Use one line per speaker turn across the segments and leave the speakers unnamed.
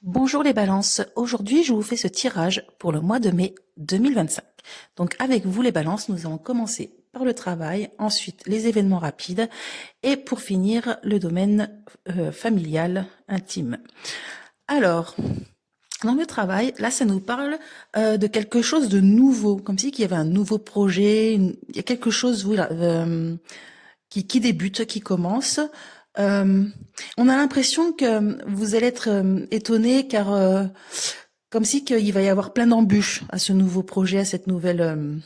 Bonjour les balances, aujourd'hui je vous fais ce tirage pour le mois de mai 2025. Donc avec vous les balances, nous allons commencer par le travail, ensuite les événements rapides et pour finir le domaine familial intime. Alors, dans le travail, là ça nous parle de quelque chose de nouveau, comme si qu'il y avait un nouveau projet, il y a quelque chose voilà, qui débute, qui commence. Euh, on a l'impression que vous allez être étonné car comme si qu'il va y avoir plein d'embûches à ce nouveau projet, à cette nouvelle,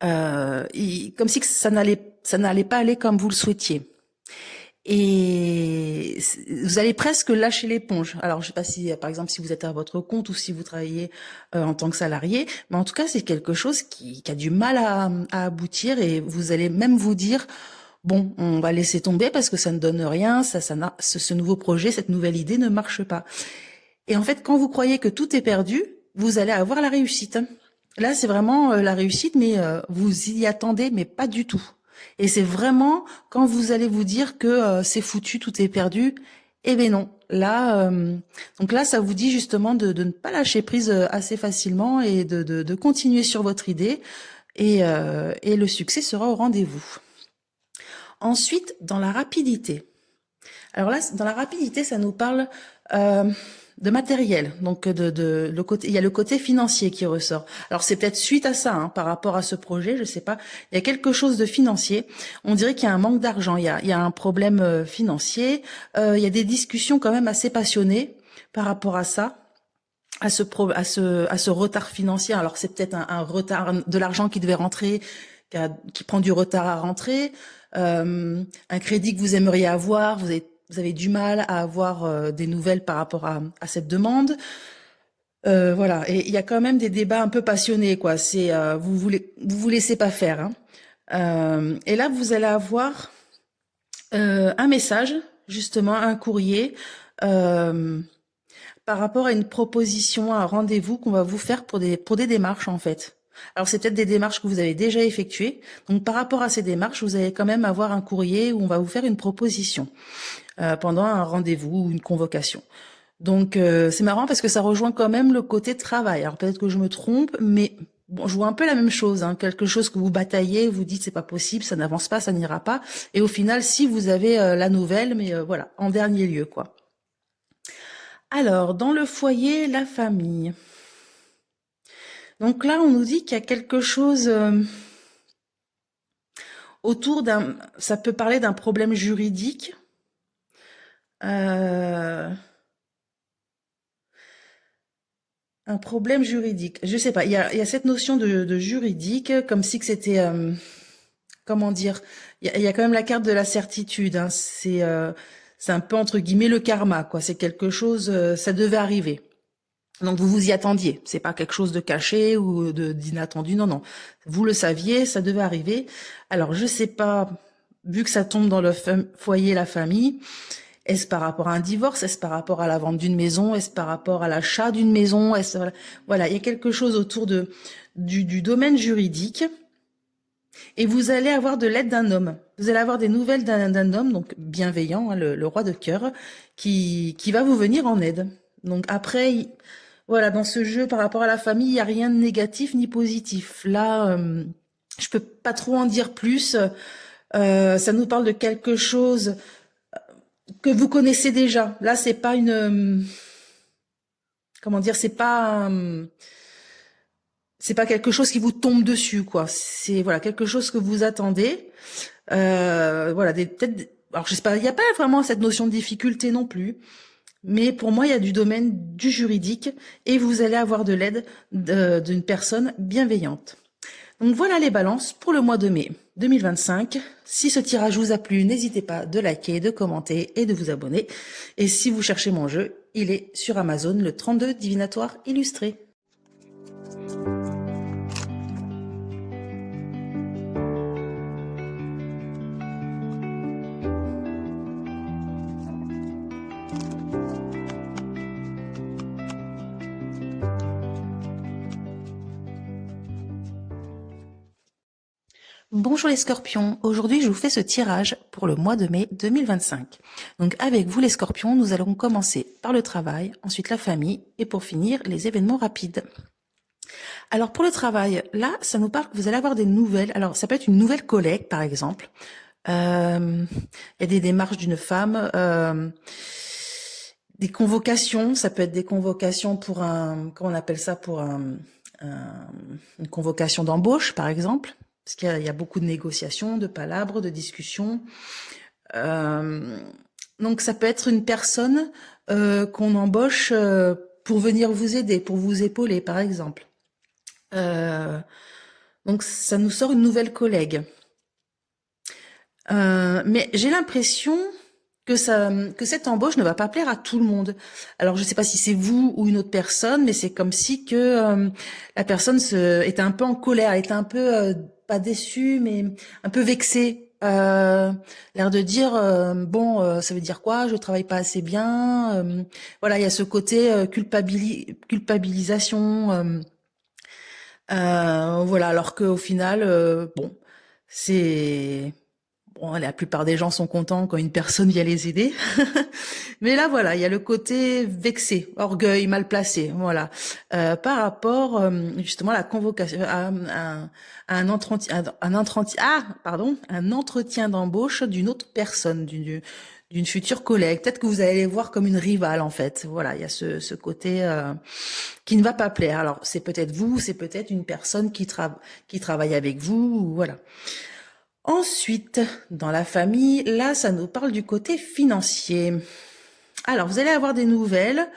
comme si que ça n'allait pas aller comme vous le souhaitiez. Et vous allez presque lâcher l'éponge. Alors, je sais pas si, par exemple, si vous êtes à votre compte ou si vous travaillez en tant que salarié, mais en tout cas, c'est quelque chose qui a du mal à aboutir et vous allez même vous dire, bon, on va laisser tomber parce que ça ne donne rien, ce nouveau projet, cette nouvelle idée ne marche pas. Et en fait, quand vous croyez que tout est perdu, vous allez avoir la réussite. Là, c'est vraiment la réussite, mais vous y attendez, mais pas du tout. Et c'est vraiment quand vous allez vous dire que c'est foutu, tout est perdu. Eh ben non. Là, donc là, ça vous dit justement de ne pas lâcher prise assez facilement et de continuer sur votre idée. Et le succès sera au rendez-vous. Ensuite, dans la rapidité. Alors là, dans la rapidité, ça nous parle euh, de matériel. Donc le côté, il y a le côté financier qui ressort. Alors c'est peut-être suite à ça, hein, par rapport à ce projet, je sais pas. Il y a quelque chose de financier. On dirait qu'il y a un manque d'argent. Il y a un problème financier. Il y a des discussions quand même assez passionnées par rapport à ça. À ce retard financier. Alors c'est peut-être un retard de l'argent qui devait rentrer, qui prend du retard à rentrer, un crédit que vous aimeriez avoir, vous avez du mal à avoir des nouvelles par rapport à cette demande. Voilà, et il y a quand même des débats un peu passionnés, quoi. C'est vous laissez pas faire, hein. Et là, vous allez avoir un message, justement, un courrier. Euh, Par rapport à une proposition, à un rendez-vous qu'on va vous faire pour des démarches en fait. Alors c'est peut-être des démarches que vous avez déjà effectuées. Donc par rapport à ces démarches, vous allez quand même avoir un courrier où on va vous faire une proposition pendant un rendez-vous ou une convocation. Donc c'est marrant parce que ça rejoint quand même le côté travail. Alors peut-être que je me trompe, mais bon, je vois un peu la même chose. Hein. Quelque chose que vous bataillez, vous dites c'est pas possible, ça n'avance pas, ça n'ira pas. Et au final, si vous avez la nouvelle, mais voilà, en dernier lieu quoi. Alors, dans le foyer, la famille. Donc là, on nous dit qu'il y a quelque chose autour d'un... Ça peut parler d'un problème juridique. Euh, un problème juridique. Je sais pas, il y a cette notion de juridique, comme si que c'était... comment dire? Il y a quand même la carte de la certitude. Hein. C'est un peu, entre guillemets, le karma, quoi. C'est quelque chose... ça devait arriver. Donc vous vous y attendiez, c'est pas quelque chose de caché ou de d'inattendu, non, non. Vous le saviez, ça devait arriver. Alors je sais pas, vu que ça tombe dans le foyer, la famille, est-ce par rapport à un divorce, est-ce par rapport à la vente d'une maison, est-ce par rapport à l'achat d'une maison, voilà, il y a quelque chose autour du domaine juridique et vous allez avoir de l'aide d'un homme. Vous allez avoir des nouvelles d'un homme, donc bienveillant, hein, le roi de cœur, qui va vous venir en aide. Donc après, voilà, dans ce jeu par rapport à la famille, il n'y a rien de négatif ni positif. Là, je peux pas trop en dire plus. Ça nous parle de quelque chose que vous connaissez déjà. Là, c'est pas une, comment dire, c'est pas quelque chose qui vous tombe dessus, quoi. C'est voilà quelque chose que vous attendez. Voilà, peut-être. Alors, je sais pas, il n'y a pas vraiment cette notion de difficulté non plus. Mais pour moi, il y a du domaine du juridique et vous allez avoir de l'aide d'une personne bienveillante. Donc voilà les balances pour le mois de mai 2025. Si ce tirage vous a plu, n'hésitez pas de liker, de commenter et de vous abonner. Et si vous cherchez mon jeu, il est sur Amazon, le 32 Divinatoire illustré. Bonjour les scorpions, aujourd'hui je vous fais ce tirage pour le mois de mai 2025. Donc avec vous les scorpions, nous allons commencer par le travail, ensuite la famille et pour finir les événements rapides. Alors pour le travail, là ça nous parle que vous allez avoir des nouvelles, alors ça peut être une nouvelle collègue par exemple, il y a des démarches d'une femme, des convocations, ça peut être des convocations pour comment on appelle ça, pour une convocation d'embauche par exemple. Parce qu'il y a beaucoup de négociations, de palabres, de discussions. Donc ça peut être une personne qu'on embauche pour venir vous aider, pour vous épauler, par exemple. Donc ça nous sort une nouvelle collègue. Mais j'ai l'impression que cette embauche ne va pas plaire à tout le monde. Alors je ne sais pas si c'est vous ou une autre personne, mais c'est comme si que la personne était un peu en colère, elle était un peu pas déçue, mais un peu vexée. L'air de dire bon, ça veut dire quoi? Je travaille pas assez bien. Voilà, il y a ce côté culpabilisation. Voilà, alors qu'au final, bon, c'est bon, la plupart des gens sont contents quand une personne vient les aider. Mais là, voilà, il y a le côté vexé, orgueil, mal placé, voilà, par rapport justement à la convocation, à un entretien d'embauche d'une autre personne, d'une future collègue. Peut-être que vous allez les voir comme une rivale, en fait. Voilà, il y a ce côté qui ne va pas plaire. Alors, c'est peut-être vous, c'est peut-être une personne qui travaille avec vous, voilà. Ensuite, dans la famille, là, ça nous parle du côté financier. Alors, vous allez avoir des nouvelles,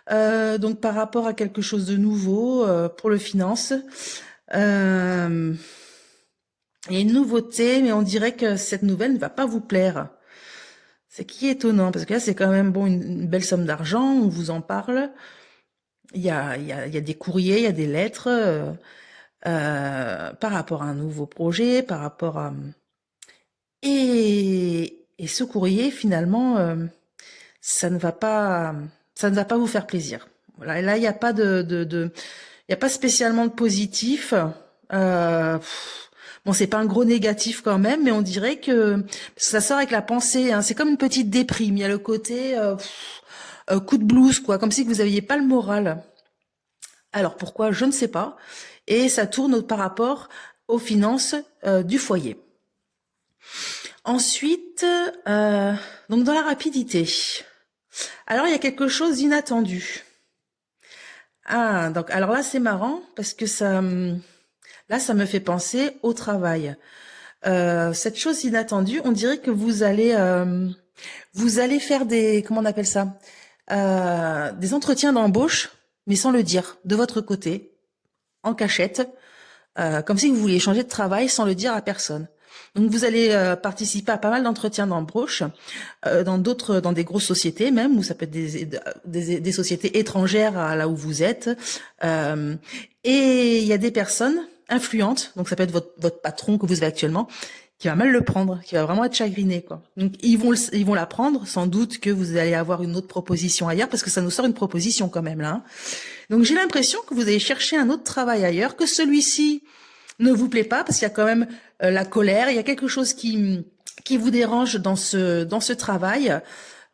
donc par rapport à quelque chose de nouveau pour le finance. Il y a une nouveauté, mais on dirait que cette nouvelle ne va pas vous plaire. C'est qui est étonnant, parce que là, c'est quand même bon une belle somme d'argent, on vous en parle. Il y a des courriers, il y a des lettres par rapport à un nouveau projet, par rapport à... Et ce courrier, finalement, ça ne va pas vous faire plaisir. Voilà. Et là, il n'y a pas il y a pas spécialement de positif. Bon, c'est pas un gros négatif quand même, mais on dirait que ça sort avec la pensée, hein. C'est comme une petite déprime. Il y a le côté coup de blues, quoi, comme si vous aviez pas le moral. Alors pourquoi? Je ne sais pas. Et ça tourne par rapport aux finances du foyer. Ensuite, donc dans la rapidité. Alors il y a quelque chose d'inattendu. Ah, donc alors là c'est marrant parce que ça me fait penser au travail. Cette chose inattendue, on dirait que vous allez faire des, comment on appelle ça, des entretiens d'embauche, mais sans le dire, de votre côté, en cachette, comme si vous vouliez changer de travail sans le dire à personne. Donc vous allez participer à pas mal d'entretiens d'embauche dans des grosses sociétés même, ou ça peut être des sociétés étrangères à là où vous êtes. Et il y a des personnes influentes, donc ça peut être votre patron que vous avez actuellement, qui va mal le prendre, qui va vraiment être chagriné, quoi. Donc ils vont l'apprendre, sans doute que vous allez avoir une autre proposition ailleurs, parce que ça nous sort une proposition quand même là, hein. Donc j'ai l'impression que vous allez chercher un autre travail ailleurs, que celui-ci ne vous plaît pas, parce qu'il y a quand même la colère, il y a quelque chose qui vous dérange dans ce travail.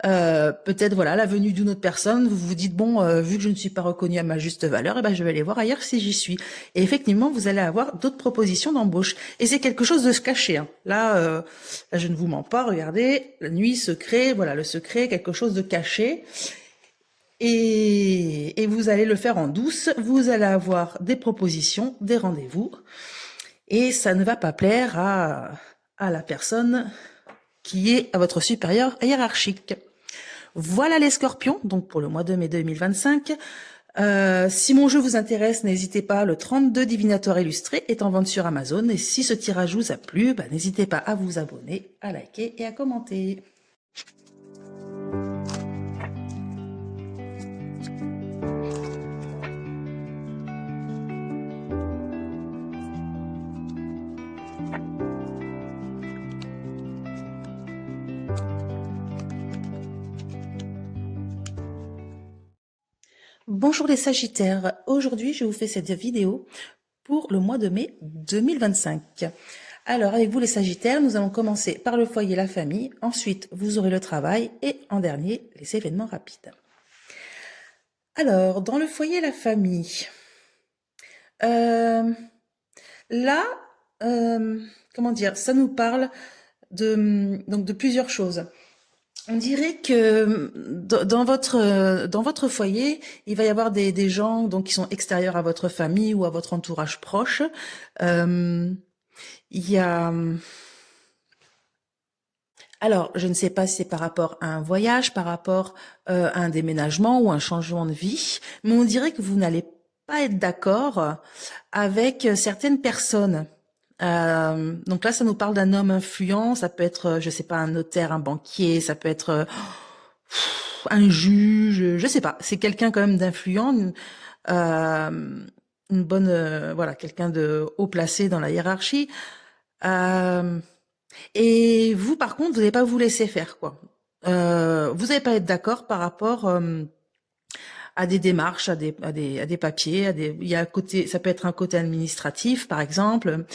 Peut-être voilà la venue d'une autre personne, vous vous dites bon, vu que je ne suis pas reconnue à ma juste valeur, eh ben je vais aller voir ailleurs si j'y suis. Et effectivement, vous allez avoir d'autres propositions d'embauche. Et c'est quelque chose de se cacher, hein. Là, je ne vous mens pas. Regardez, la nuit, secret, voilà le secret, quelque chose de caché. Et vous allez le faire en douce. Vous allez avoir des propositions, des rendez-vous, et ça ne va pas plaire à la personne qui est à votre supérieur hiérarchique. Voilà les scorpions, donc pour le mois de mai 2025. Si mon jeu vous intéresse, n'hésitez pas, le 32 divinatoire illustré est en vente sur Amazon. Et si ce tirage vous a plu, n'hésitez pas à vous abonner, à liker et à commenter. Bonjour les Sagittaires, aujourd'hui je vous fais cette vidéo pour le mois de mai 2025. Alors, avec vous les Sagittaires, nous allons commencer par le foyer, la famille. Ensuite, vous aurez le travail et en dernier, les événements rapides. Alors, dans le foyer, la famille. Là, comment dire, ça nous parle donc de plusieurs choses. On dirait que dans votre foyer, il va y avoir des gens donc qui sont extérieurs à votre famille ou à votre entourage proche. Il y a alors, je ne sais pas si c'est par rapport à un voyage, par rapport à un déménagement ou un changement de vie, mais on dirait que vous n'allez pas être d'accord avec certaines personnes. Donc là, ça nous parle d'un homme influent, ça peut être, je sais pas, un notaire, un banquier, ça peut être un juge, je sais pas. C'est quelqu'un quand même d'influent, une bonne, voilà, quelqu'un de haut placé dans la hiérarchie. Euh, et vous, par contre, vous n'allez pas vous laisser faire, quoi. Vous n'allez pas être d'accord par rapport à des démarches, à des papiers, il y a un côté, ça peut être un côté administratif, par exemple.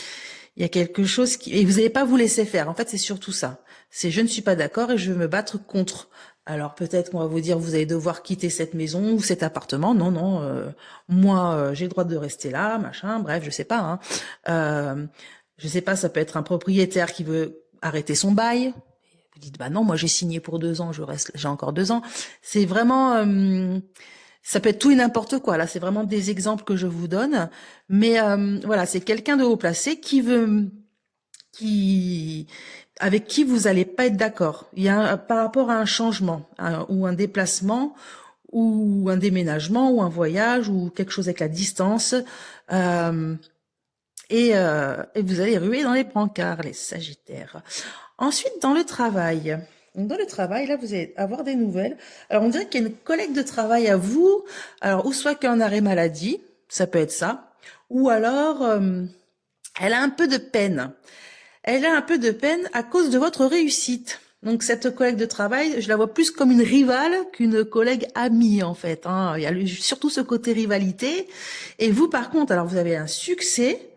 Il y a quelque chose et vous n'allez pas vous laisser faire. En fait, c'est surtout ça. C'est je ne suis pas d'accord et je veux me battre contre. Alors peut-être qu'on va vous dire vous allez devoir quitter cette maison ou cet appartement. Non, non, moi j'ai le droit de rester là, machin. Bref, je sais pas. Hein. Je sais pas. Ça peut être un propriétaire qui veut arrêter son bail. Vous dites bah non, moi j'ai signé pour 2 ans, je reste, j'ai encore 2 ans. C'est vraiment ça peut être tout et n'importe quoi. Là, c'est vraiment des exemples que je vous donne. Mais voilà, c'est quelqu'un de haut placé qui, avec qui vous allez pas être d'accord. Il y a par rapport à un changement ou un déplacement ou un déménagement ou un voyage ou quelque chose avec la distance. Euh, et vous allez ruer dans les brancards, les Sagittaires. Ensuite, dans le travail. Donc, dans le travail, là, vous allez avoir des nouvelles. Alors, on dirait qu'il y a une collègue de travail à vous. Alors, ou soit qu'il y a un arrêt maladie, ça peut être ça. Ou alors, elle a un peu de peine. Elle a un peu de peine à cause de votre réussite. Donc, cette collègue de travail, je la vois plus comme une rivale qu'une collègue amie, en fait. Hein. Il y a surtout ce côté rivalité. Et vous, par contre, alors, vous avez un succès.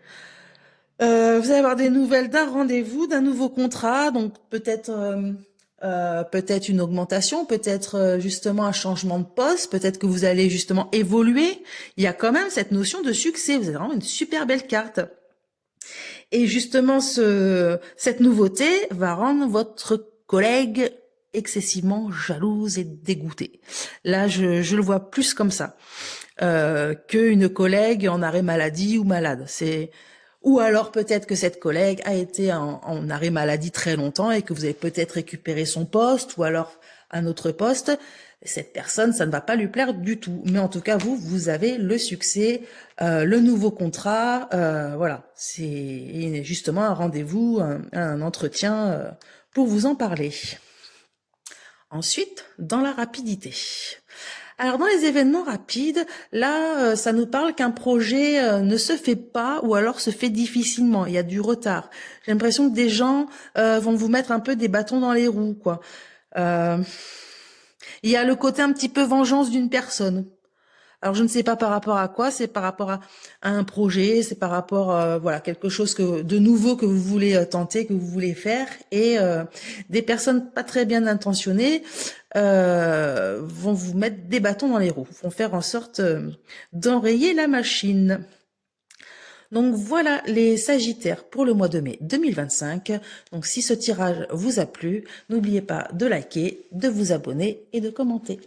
Vous allez avoir des nouvelles d'un rendez-vous, d'un nouveau contrat, donc peut-être une augmentation, peut-être justement un changement de poste, peut-être que vous allez justement évoluer. Il y a quand même cette notion de succès. Vous avez vraiment une super belle carte. Et justement, cette nouveauté va rendre votre collègue excessivement jalouse et dégoûtée. Là, je le vois plus comme ça qu'une collègue en arrêt maladie ou malade. Ou alors peut-être que cette collègue a été en arrêt maladie très longtemps et que vous avez peut-être récupéré son poste ou alors un autre poste. Cette personne, ça ne va pas lui plaire du tout. Mais en tout cas, vous avez le succès, le nouveau contrat. Voilà, c'est justement un rendez-vous, un entretien pour vous en parler. Ensuite, dans la rapidité. Alors dans les événements rapides, là, ça nous parle qu'un projet ne se fait pas ou alors se fait difficilement. Il y a du retard. J'ai l'impression que des gens vont vous mettre un peu des bâtons dans les roues, quoi. Euh, il y a le côté un petit peu vengeance d'une personne. Alors je ne sais pas par rapport à quoi, c'est par rapport à un projet, c'est par rapport voilà quelque chose de nouveau que vous voulez tenter, que vous voulez faire, et des personnes pas très bien intentionnées vont vous mettre des bâtons dans les roues, vont faire en sorte d'enrayer la machine. Donc voilà les Sagittaires pour le mois de mai 2025. Donc si ce tirage vous a plu, n'oubliez pas de liker, de vous abonner et de commenter.